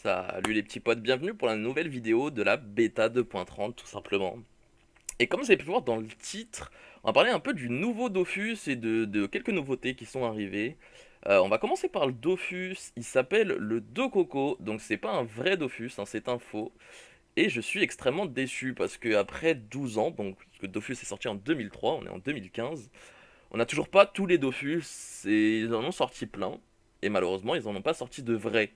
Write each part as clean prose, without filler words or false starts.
Salut les petits potes, bienvenue pour la nouvelle vidéo de la bêta 2.30 tout simplement. Et comme vous avez pu voir dans le titre, on va parler un peu du nouveau Dofus et de quelques nouveautés qui sont arrivées. On va commencer par le Dofus, il s'appelle le Dococo, donc c'est pas un vrai Dofus, hein, c'est un faux. Et je suis extrêmement déçu parce que après 12 ans, donc parce que Dofus est sorti en 2003, on est en 2015, on n'a toujours pas tous les Dofus, et ils en ont sorti plein, et malheureusement ils en ont pas sorti de vrais.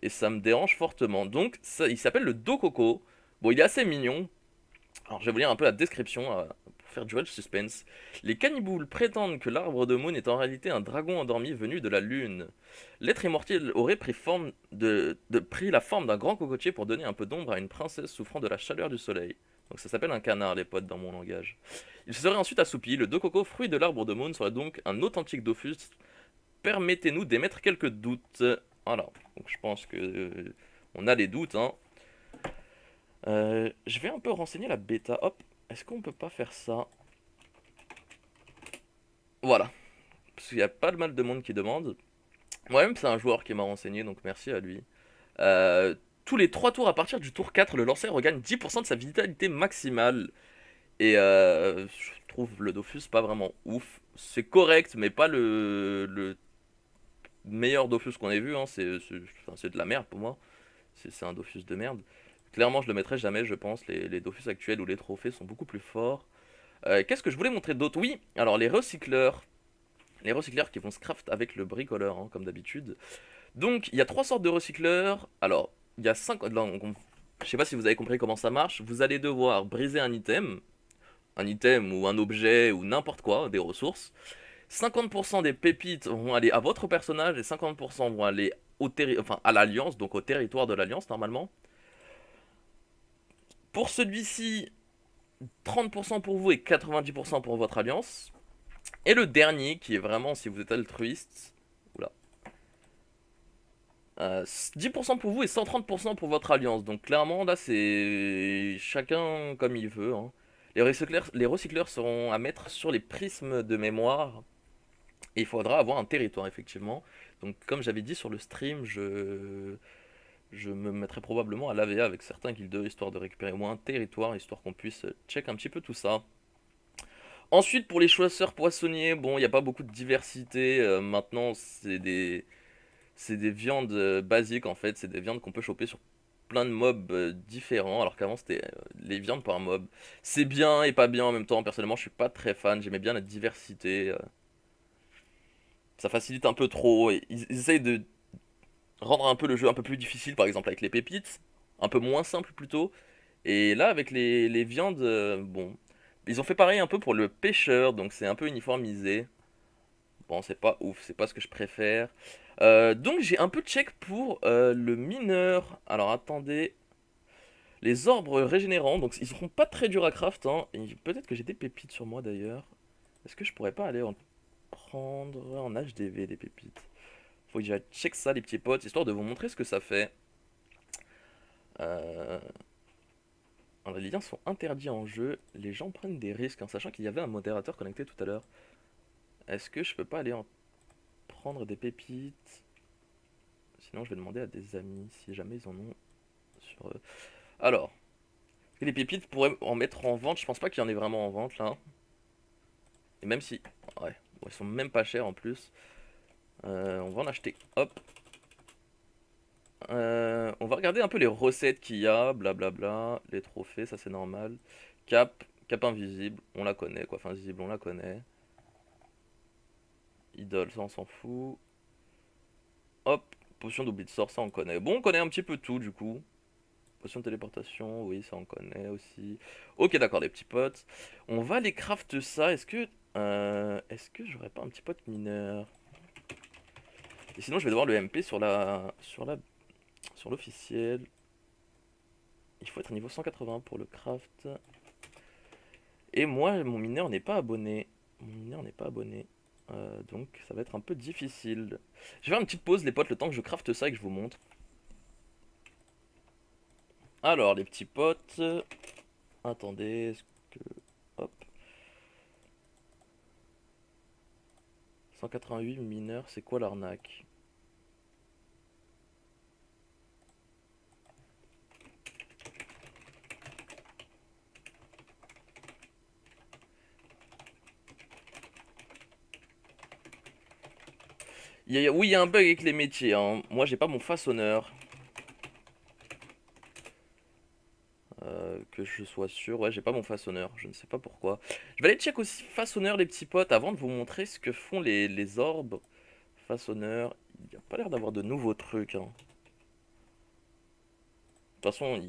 Et ça me dérange fortement. Donc ça, il s'appelle le Dococo. Bon, il est assez mignon. Alors je vais vous lire un peu la description pour faire durer le suspense. Les canniboules prétendent que l'arbre de Moon est en réalité un dragon endormi venu de la lune. L'être immortel aurait pris la forme d'un grand cocotier pour donner un peu d'ombre à une princesse souffrant de la chaleur du soleil. Donc ça s'appelle un canard, les potes, dans mon langage. Il serait ensuite assoupi. Le Dococo, fruit de l'arbre de Moon, serait donc un authentique Dofus. Permettez-nous d'émettre quelques doutes. Voilà, donc je pense que on a les doutes, hein. Je vais un peu renseigner la bêta. Hop, est-ce qu'on peut pas faire ça? Voilà, parce qu'il y a pas mal de monde qui demande. Moi-même, c'est un joueur qui m'a renseigné, donc merci à lui. Euh, Tous les 3 tours à partir du tour 4, le lanceur regagne 10% de sa vitalité maximale. Et je trouve le Dofus pas vraiment ouf. C'est correct, mais pas le meilleur Dofus qu'on ait vu, hein. Enfin, c'est de la merde pour moi. C'est un Dofus de merde. Clairement, je le mettrai jamais, je pense. Les Dofus actuels ou les trophées sont beaucoup plus forts. Qu'est-ce que je voulais montrer d'autre? Oui, alors les recycleurs. Les recycleurs qui vont se craft avec le bricoleur, hein, comme d'habitude. Donc, il y a 3 sortes de recycleurs. Alors, il y a 5. Je sais pas si vous avez compris comment ça marche. Vous allez devoir briser un item ou un objet ou n'importe quoi, des ressources. 50% des pépites vont aller à votre personnage et 50% vont aller enfin, à l'Alliance, donc au territoire de l'Alliance normalement. Pour celui-ci, 30% pour vous et 90% pour votre alliance. Et le dernier, qui est vraiment si vous êtes altruiste, oula, 10% pour vous et 130% pour votre alliance. Donc clairement, là, c'est chacun comme il veut, hein. Les recycleurs seront à mettre sur les prismes de mémoire. Et il faudra avoir un territoire, effectivement. Donc comme j'avais dit sur le stream, je me mettrai probablement à l'AVA avec certains guildeux, histoire de récupérer au moins un territoire, histoire qu'on puisse check un petit peu tout ça. Ensuite, pour les chasseurs poissonniers, bon, il n'y a pas beaucoup de diversité. Maintenant, c'est des viandes basiques en fait. C'est des viandes qu'on peut choper sur plein de mobs différents. Alors qu'avant, c'était les viandes par mob. C'est bien et pas bien en même temps. Personnellement, je suis pas très fan. J'aimais bien la diversité. Ça facilite un peu trop. Et ils essayent de rendre un peu le jeu un peu plus difficile, par exemple avec les pépites. Un peu moins simple plutôt. Et là, avec les viandes, bon. Ils ont fait pareil un peu pour le pêcheur, donc c'est un peu uniformisé. Bon, c'est pas ouf, c'est pas ce que je préfère. Donc j'ai un peu check pour le mineur. Alors attendez. Les orbes régénérants, donc ils seront pas très durs à craft, hein. Et peut-être que j'ai des pépites sur moi d'ailleurs. Est-ce que je pourrais pas aller en prendre en HDV des pépites? Faut que j'aille check ça les petits potes, histoire de vous montrer ce que ça fait. Euh, alors, les liens sont interdits en jeu, les gens prennent des risques, en sachant qu'il y avait un modérateur connecté tout à l'heure. Est-ce que je peux pas aller en prendre des pépites? Sinon, je vais demander à des amis si jamais ils en ont sur eux. Alors, les pépites pourraient en mettre en vente. Je pense pas qu'il y en ait vraiment en vente là. Et même si. Ouais, bon, ils sont même pas chers en plus. On va en acheter. Hop. On va regarder un peu les recettes qu'il y a. Blablabla. Les trophées, ça c'est normal. Cap. Cap invisible. On la connaît quoi. Enfin, invisible, on la connaît. Idole, ça on s'en fout. Hop. Potion d'oubli de sort, ça on connaît. Bon, on connaît un petit peu tout du coup. Potion de téléportation, oui, ça on connaît aussi. Ok, d'accord, les petits potes. On va les craft ça. Est-ce que j'aurais pas un petit pote mineur? Et sinon, je vais devoir le MP sur l'officiel. Il faut être niveau 180 pour le craft. Et moi, mon mineur n'est pas abonné. Mon mineur n'est pas abonné. Donc, ça va être un peu difficile. Je vais faire une petite pause, les potes, le temps que je craft ça et que je vous montre. Alors, les petits potes. Attendez, est-ce que. Hop. 188 mineurs, c'est quoi l'arnaque? Oui, il y a un bug avec les métiers, hein. Moi, j'ai pas mon façonneur. Que je sois sûr. Ouais, j'ai pas mon façonneur. Je ne sais pas pourquoi. Je vais aller check aussi façonneur, les petits potes, avant de vous montrer ce que font les orbes. Façonneur. Il n'y a pas l'air d'avoir de nouveaux trucs, hein. De toute façon,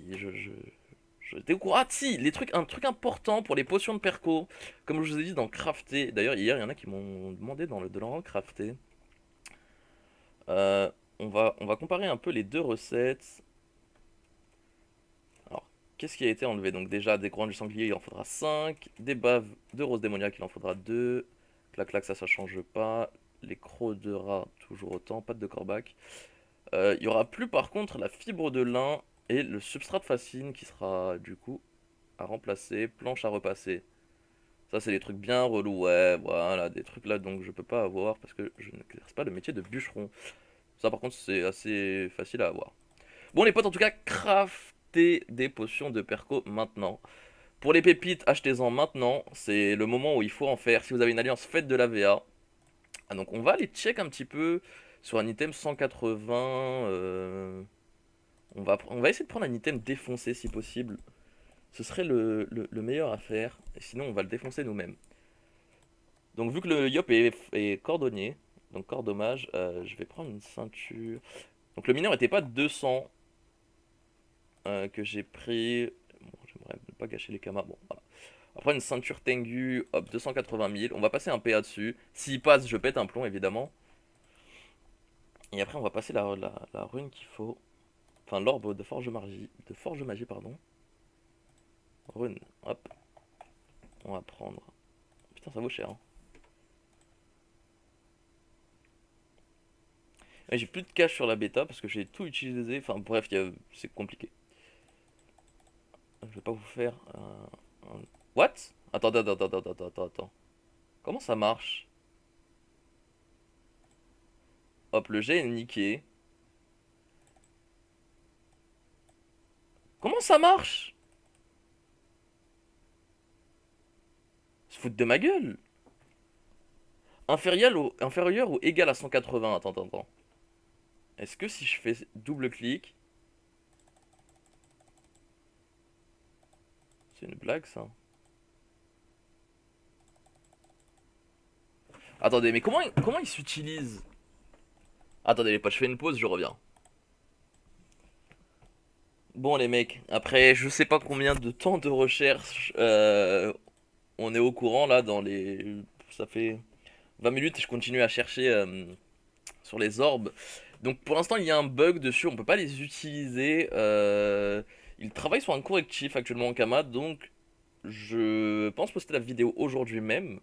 je découvre. Ah, si, un truc important pour les potions de perco. Comme je vous ai dit dans crafter. D'ailleurs, hier, il y en a qui m'ont demandé dans le de leur crafter. Euh, on va comparer un peu les deux recettes. Alors, qu'est-ce qui a été enlevé? Donc, déjà, des couronnes du sanglier, il en faudra 5. Des baves de rose démoniaque, il en faudra 2. Clac, clac, ça change pas. Les crocs de rat, toujours autant. Pattes de corbac. Il y aura plus, par contre, la fibre de lin et le substrat de fascine qui sera, du coup, à remplacer. Planche à repasser. Ça, c'est des trucs bien relous. Ouais, voilà, des trucs là, donc je peux pas avoir parce que je n'exerce pas le métier de bûcheron. Ça, par contre, c'est assez facile à avoir. Bon, les potes, en tout cas, craftez des potions de perco maintenant. Pour les pépites, achetez-en maintenant. C'est le moment où il faut en faire. Si vous avez une alliance, faites de la VA. Ah, donc, on va aller check un petit peu sur un item 180. On va essayer de prendre un item défoncé si possible. Ce serait le meilleur à faire. Et sinon, on va le défoncer nous-mêmes. Donc, vu que le Yop est cordonnier, donc corps dommage, je vais prendre une ceinture. Donc, le mineur n'était pas 200. Que j'ai pris. Bon, j'aimerais ne pas gâcher les camas. Bon, voilà. Après, une ceinture Tengu, hop, 280 000. On va passer un PA dessus. S'il passe, je pète un plomb, évidemment. Et après, on va passer la rune qu'il faut. Enfin, l'orbe de forge magie, pardon. Rune, hop. On va prendre. Putain, ça vaut cher, hein. Et j'ai plus de cash sur la bêta parce que j'ai tout utilisé. Enfin, bref, c'est compliqué. Je vais pas vous faire What? Attends. Comment ça marche? Hop, le jet est niqué. Comment ça marche? Se foutre de ma gueule. Inférieur ou égal à 180. Attends. Est-ce que si je fais double clic... C'est une blague ça. Attendez, mais comment il s'utilise? Attendez les potes, je fais une pause, je reviens. Bon les mecs, après je sais pas combien de temps de recherche on est au courant là dans les... Ça fait 20 minutes et je continue à chercher sur les orbes. Donc pour l'instant il y a un bug dessus, on peut pas les utiliser. Il travaille sur un correctif actuellement en Kama, donc je pense poster la vidéo aujourd'hui même.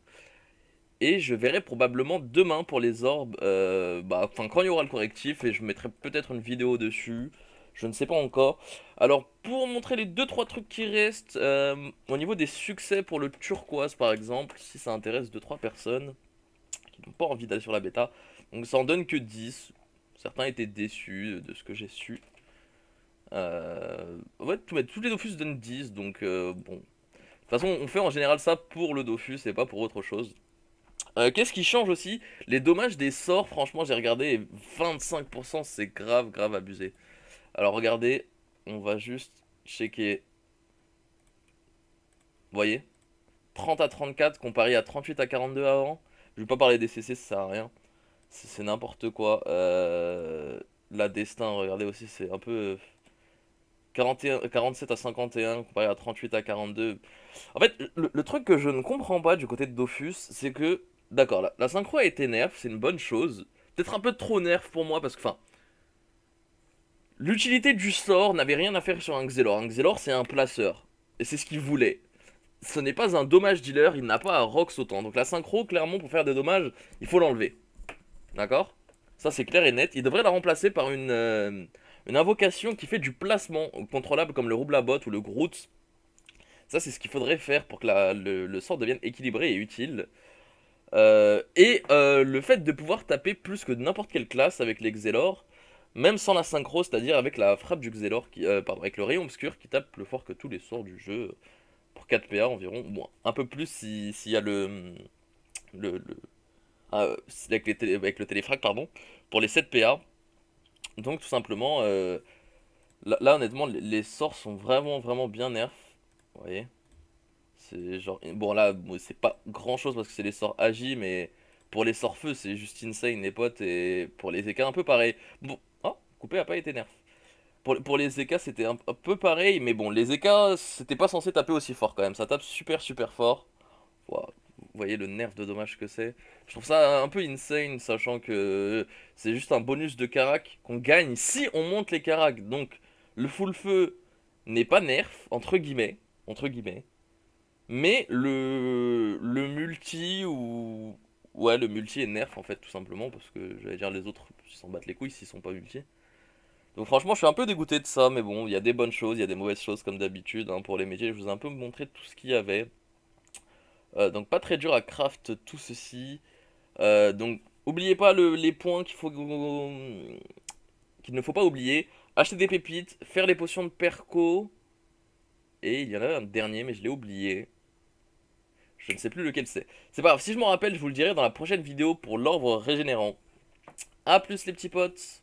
Et je verrai probablement demain pour les orbes, enfin quand il y aura le correctif, et je mettrai peut-être une vidéo dessus. Je ne sais pas encore. Alors pour montrer les deux trois trucs qui restent, au niveau des succès pour le turquoise par exemple, si ça intéresse deux trois personnes qui n'ont pas envie d'aller sur la bêta, donc ça en donne que 10. Certains étaient déçus de ce que j'ai su. Ouais, tous les Dofus donnent 10, donc bon. De toute façon, on fait en général ça pour le Dofus et pas pour autre chose. Qu'est-ce qui change aussi? Les dommages des sorts, franchement, j'ai regardé, et 25%, c'est grave abusé. Alors regardez, on va juste checker. Vous voyez? 30 à 34 comparé à 38 à 42 avant. Je vais pas parler des CC, ça sert à rien. C'est n'importe quoi. La destin, regardez aussi, c'est un peu 47 à 51 comparé à 38 à 42. En fait, le truc que je ne comprends pas du côté de Dofus, c'est que, d'accord, la synchro a été nerf, c'est une bonne chose. Peut-être un peu trop nerf pour moi parce que, enfin, l'utilité du sort n'avait rien à faire sur un Xelor. Un Xelor, c'est un placeur. Et c'est ce qu'il voulait. Ce n'est pas un dommage dealer, il n'a pas à Rox autant. Donc la synchro, clairement, pour faire des dommages, il faut l'enlever. D'accord? Ça, c'est clair et net. Il devrait la remplacer par une invocation qui fait du placement contrôlable comme le Roublabot ou le Groot. Ça, c'est ce qu'il faudrait faire pour que le sort devienne équilibré et utile. Le fait de pouvoir taper plus que n'importe quelle classe avec les Xelor, même sans la synchro, c'est-à-dire avec la frappe du Xelor, pardon, avec le rayon obscur qui tape plus fort que tous les sorts du jeu, pour 4 PA environ, bon, un peu plus s'il y a le avec le téléfrag, pardon, pour les 7 PA. Donc tout simplement, là, honnêtement, les sorts sont vraiment vraiment bien nerfs. Vous voyez? C'est genre... Bon là, bon, c'est pas grand chose parce que c'est les sorts agi, mais pour les sorts feu, c'est juste insane les potes. Et pour les EK, un peu pareil. Bon, oh, coupé a pas été nerf. Pour les EK, c'était un peu pareil, mais bon, les EK, c'était pas censé taper aussi fort quand même. Ça tape super super fort. Ouah, vous voyez le nerf de dommage que c'est. Je trouve ça un peu insane, sachant que c'est juste un bonus de carac qu'on gagne si on monte les caracs. Donc, le full feu n'est pas nerf, entre guillemets. Entre guillemets. Mais le multi ou... Ouais, le multi est nerf en fait, tout simplement, parce que j'allais dire les autres ils s'en battent les couilles s'ils sont pas multi. Donc franchement, je suis un peu dégoûté de ça, mais bon, il y a des bonnes choses, il y a des mauvaises choses comme d'habitude, hein, pour les métiers. Je vous ai un peu montré tout ce qu'il y avait. Donc pas très dur à craft tout ceci. Donc oubliez pas les points qu'il ne faut pas oublier. Acheter des pépites, faire les potions de perco. Et il y en a un dernier, mais je l'ai oublié. Je ne sais plus lequel c'est. C'est pas grave, si je m'en rappelle, je vous le dirai dans la prochaine vidéo pour l'ordre régénérant. A plus les petits potes.